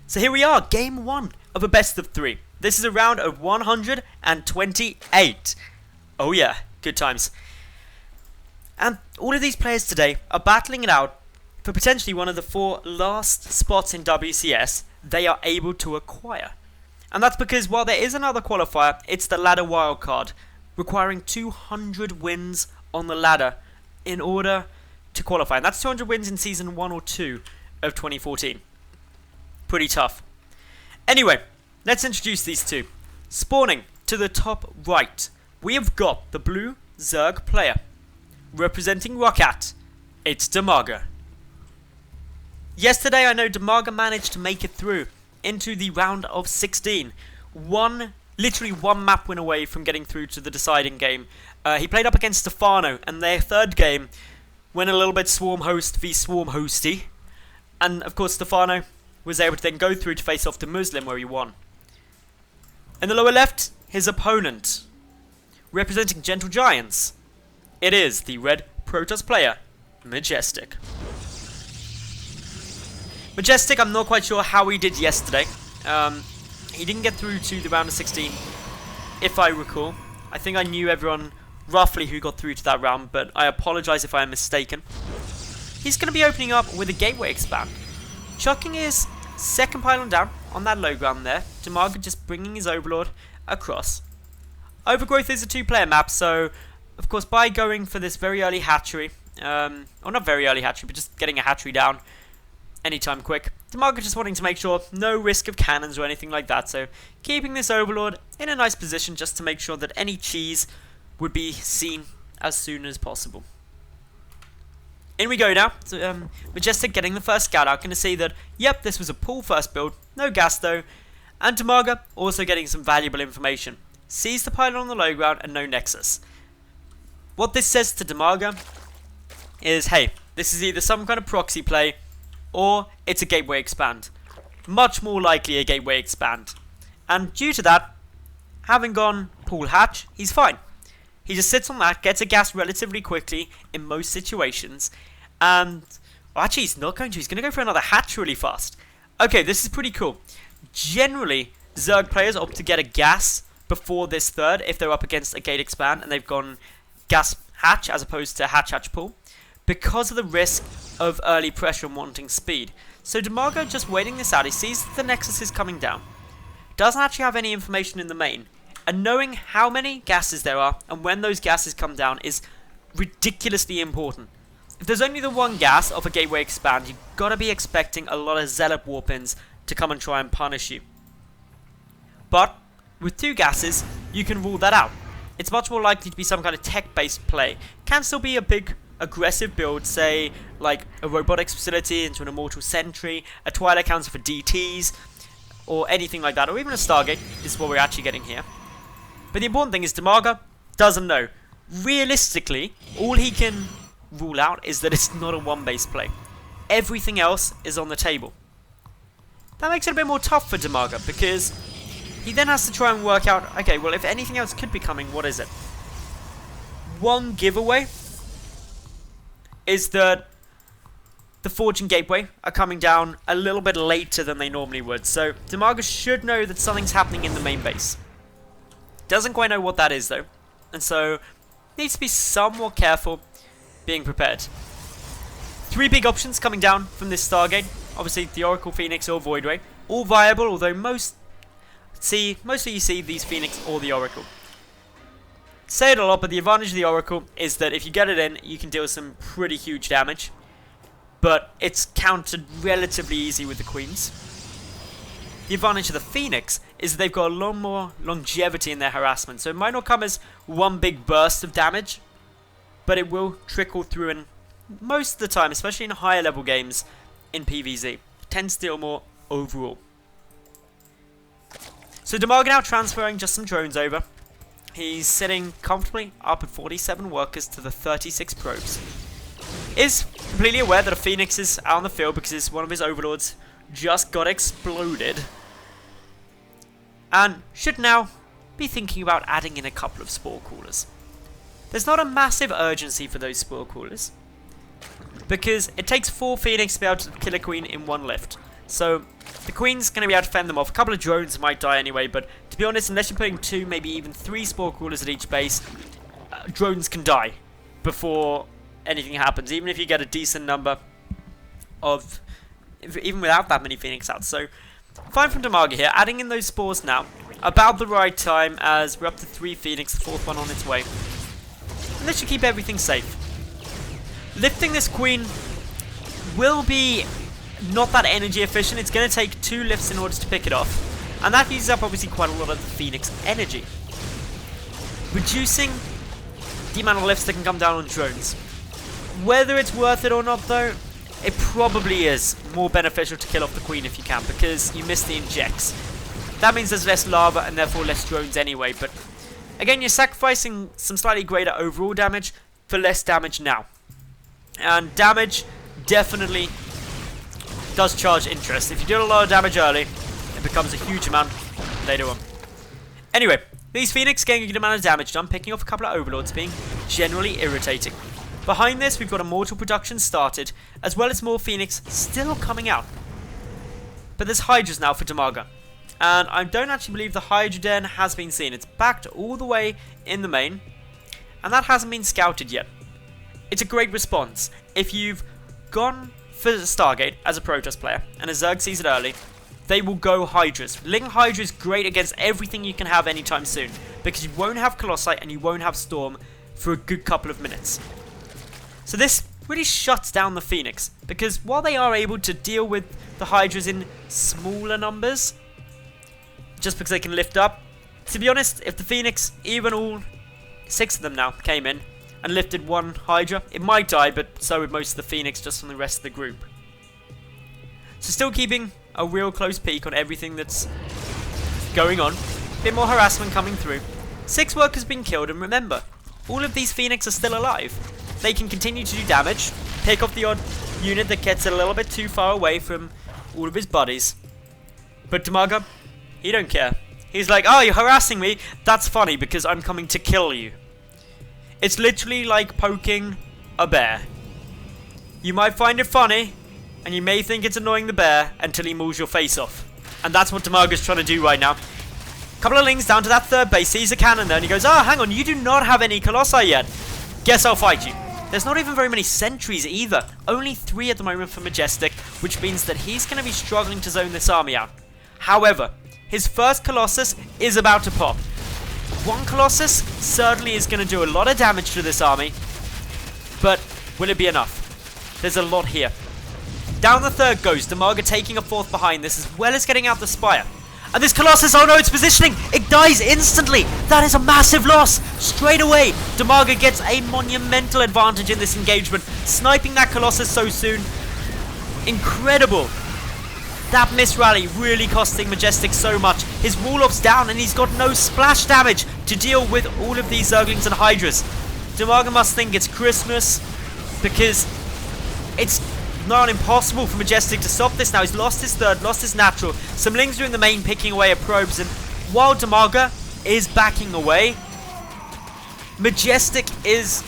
So here we are, game 1 of a best of 3. This is a round of 128. Oh yeah, good times. And all of these players today are battling it out for potentially one of the 4 last spots in WCS they are able to acquire. And that's because while there is another qualifier, it's the ladder wildcard, requiring 200 wins on the ladder in order to qualify. And that's 200 wins in Season 1 or 2 of 2014. Pretty tough. Anyway, let's introduce these two. Spawning to the top right, we have got the blue Zerg player. Representing Rockat, it's Dimaga. Yesterday I know Dimaga managed to make it through into the round of 16. Literally one map win away from getting through to the deciding game. He played up against Stefano, and their third game went a little bit swarm host v swarm hosty. And of course Stefano was able to then go through to face off to Muslim, where he won. In the lower left, his opponent. Representing Gentle Giants, it is the red Protoss player, Majestic. Majestic, I'm not quite sure how he did yesterday. He didn't get through to the round of 16, if I recall. I think I knew everyone roughly who got through to that round, but I apologise if I am mistaken. He's going to be opening up with a gateway expand, chucking his second pylon down on that low ground there. Dimaga just bringing his Overlord across. Overgrowth is a 2-player map, so of course by going for this very early hatchery, or not very early hatchery, but just getting a hatchery down anytime quick, Dimaga just wanting to make sure no risk of cannons or anything like that, so keeping this Overlord in a nice position just to make sure that any cheese would be seen as soon as possible. In we go now. So, Majestic getting the first scout out. Going to see that, yep, this was a pull first build. No gas though. And Dimaga also getting some valuable information. Sees the pylon on the low ground and no nexus. What this says to Dimaga is, hey, this is either some kind of proxy play or it's a gateway expand. Much more likely a gateway expand. And due to that, having gone pull hatch, he's fine. He just sits on that, gets a gas relatively quickly in most situations, and actually he's not going to, he's going to go for another hatch really fast. Okay, this is pretty cool. Generally, Zerg players opt to get a gas before this third if they're up against a gate expand and they've gone gas hatch as opposed to hatch pull, because of the risk of early pressure and wanting speed. So Dimaga just waiting this out, he sees that the nexus is coming down, doesn't actually have any information in the main. And knowing how many gases there are and when those gases come down is ridiculously important. If there's only the one gas off a gateway expand, you've got to be expecting a lot of zealot warpins to come and try and punish you. But with 2 gases, you can rule that out. It's much more likely to be some kind of tech-based play. Can still be a big aggressive build, say like a robotics facility into an immortal sentry, a Twilight Council for DTs, or anything like that, or even a Stargate is what we're actually getting here. But the important thing is Dimaga doesn't know. Realistically, all he can rule out is that it's not a 1-base play. Everything else is on the table. That makes it a bit more tough for Dimaga, because he then has to try and work out, okay, well if anything else could be coming, what is it? One giveaway is that the Forge and Gateway are coming down a little bit later than they normally would, so Dimaga should know that something's happening in the main base. Doesn't quite know what that is though, and so needs to be somewhat careful being prepared. 3 big options coming down from this Stargate. Obviously the Oracle, Phoenix or Voidray. All viable, although mostly you see these Phoenix or the Oracle. Say it a lot, but the advantage of the Oracle is that if you get it in, you can deal some pretty huge damage. But it's countered relatively easy with the Queens. The advantage of the Phoenix is that they've got a lot more longevity in their harassment, so it might not come as one big burst of damage, but it will trickle through, and most of the time, especially in higher level games in PvZ, tends to deal more overall. So Dimaga now transferring just some drones over. He's sitting comfortably up at 47 workers to the 36 probes. Is completely aware that a Phoenix is out on the field because one of his overlords just got exploded, and should now be thinking about adding in a couple of spore crawlers. There's not a massive urgency for those spore crawlers, because it takes 4 Phoenix to be able to kill a queen in 1 lift. So The Queen's going to be able to fend them off. A couple of drones might die anyway, but to be honest, unless you're putting 2, maybe even 3 Spore Crawlers at each base, drones can die before anything happens, even if you get a decent number of, even without that many Phoenix outs. So, fine from Dimaga here, adding in those spores now, about the right time, as we're up to 3 Phoenix, the 4th one on its way. And this should keep everything safe. Lifting this Queen will be not that energy efficient. It's going to take 2 lifts in order to pick it off, and that uses up obviously quite a lot of the Phoenix energy, reducing the amount of lifts that can come down on drones. Whether it's worth it or not though, it probably is more beneficial to kill off the Queen if you can, because you miss the injects. That means there's less lava and therefore less drones anyway, but again, you're sacrificing some slightly greater overall damage for less damage now. And damage definitely does charge interest. If you do a lot of damage early, it becomes a huge amount later on. Anyway, these Phoenix getting a good amount of damage done, picking off a couple of Overlords, being generally irritating. Behind this, we've got Immortal production started, as well as more Phoenix still coming out. But there's Hydras now for Dimaga, and I don't actually believe the Hydra Den has been seen. It's backed all the way in the main, and that hasn't been scouted yet. It's a great response. If you've gone for the Stargate as a Protoss player, and a Zerg sees it early, they will go Hydras. Ling Hydra is great against everything you can have anytime soon, because you won't have Colossi and you won't have Storm for a good couple of minutes. So this really shuts down the Phoenix, because while they are able to deal with the Hydras in smaller numbers, just because they can lift up, to be honest, if the Phoenix, even all 6 of them now, came in and lifted 1 Hydra, it might die, but so would most of the Phoenix just from the rest of the group. So still keeping a real close peek on everything that's going on. A bit more harassment coming through. 6 workers being killed, and remember, all of these Phoenix are still alive. They can continue to do damage, pick off the odd unit that gets a little bit too far away from all of his buddies. But Dimaga, he don't care. He's like, oh, you're harassing me? That's funny because I'm coming to kill you. It's literally like poking a bear. You might find it funny, and you may think it's annoying the bear until he mauls your face off. And that's what Dimaga's trying to do right now. Couple of Lings down to that 3rd base, sees a cannon there, and he goes, oh, hang on, you do not have any Colossi yet. Guess I'll fight you. There's not even very many sentries either. Only 3 at the moment for Majestic, which means that he's going to be struggling to zone this army out. However, his first Colossus is about to pop. 1 Colossus certainly is going to do a lot of damage to this army, but will it be enough? There's a lot here. Down the 3rd goes, Dimaga taking a 4th behind this, as well as getting out the Spire. And this Colossus, oh no, it's positioning! It dies instantly! That is a massive loss! Straight away, Dimaga gets a monumental advantage in this engagement. Sniping that Colossus so soon. Incredible! That miss rally really costing Majestic so much. His wall-off's down and he's got no splash damage to deal with all of these Zerglings and Hydras. Dimaga must think it's Christmas, because it's not impossible for Majestic to stop this now. He's lost his 3rd, lost his natural. Some Lings are in the main picking away at probes, and while Dimaga is backing away, Majestic is...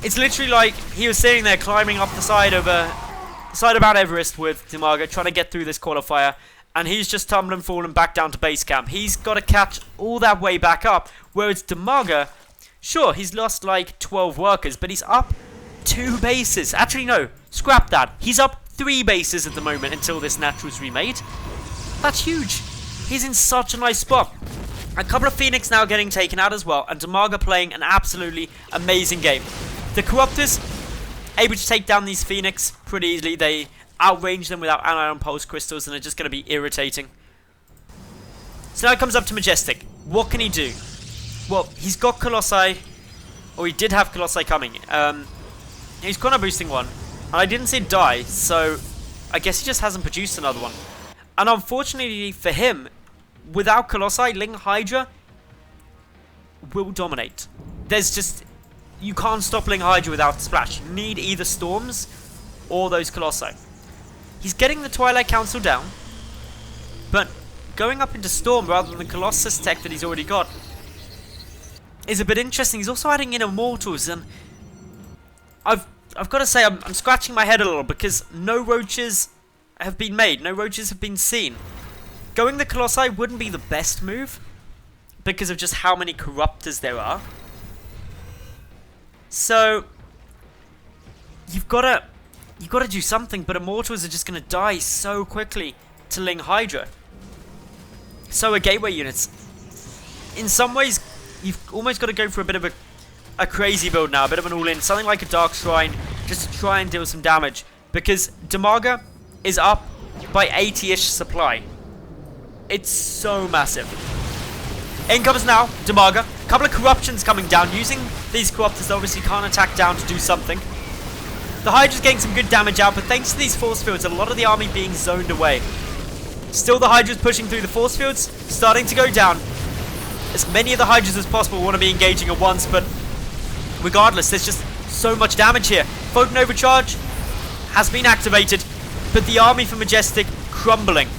It's literally like he was sitting there climbing up the side of Mount Everest with Dimaga, trying to get through this qualifier, and he's just tumbling, falling back down to base camp. He's got to catch all that way back up, whereas Dimaga, sure, he's lost like 12 workers, but he's up 2 bases. Actually, no, scrap that. He's up 3 bases at the moment until this natural's remade. That's huge. He's in such a nice spot. A couple of Phoenix now getting taken out as well, and Dimaga playing an absolutely amazing game. The Corruptors able to take down these Phoenix pretty easily. They outrange them without Anion Pulse Crystals, and they're just going to be irritating. So now it comes up to Majestic. What can he do? Well, he's got Colossi, or he did have Colossi coming. He's Chrono boosting 1, and I didn't see it die, so I guess he just hasn't produced another one. And unfortunately for him, without Colossi, Ling Hydra will dominate. There's just... You can't stop Ling Hydra without Splash. You need either Storms or those Colossi. He's getting the Twilight Council down, but going up into Storm rather than the Colossus tech that he's already got is a bit interesting. He's also adding in Immortals, and I've got to say I'm scratching my head a little, because no roaches have been made, no roaches have been seen. Going the Colossi wouldn't be the best move because of just how many Corruptors there are. So you've got to do something, but Immortals are just going to die so quickly to Ling Hydra. So are Gateway units. In some ways, you've almost got to go for a bit of a crazy build now, a bit of an all-in, something like a Dark Shrine, just to try and deal some damage, because Dimaga is up by 80-ish supply. It's so massive. In comes now Dimaga. A couple of corruptions coming down. Using these corruptors, they obviously can't attack down to do something. The Hydra's getting some good damage out, but thanks to these force fields, a lot of the army being zoned away. Still, the Hydra's pushing through the force fields, starting to go down. As many of the Hydras as possible want to be engaging at once, but regardless, there's just so much damage here. Photon Overcharge has been activated, but the army for Majestic crumbling.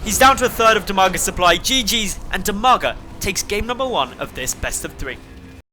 He's down to a third of Dimaga's supply. GG's, and Dimaga takes game number 1 of this best of 3.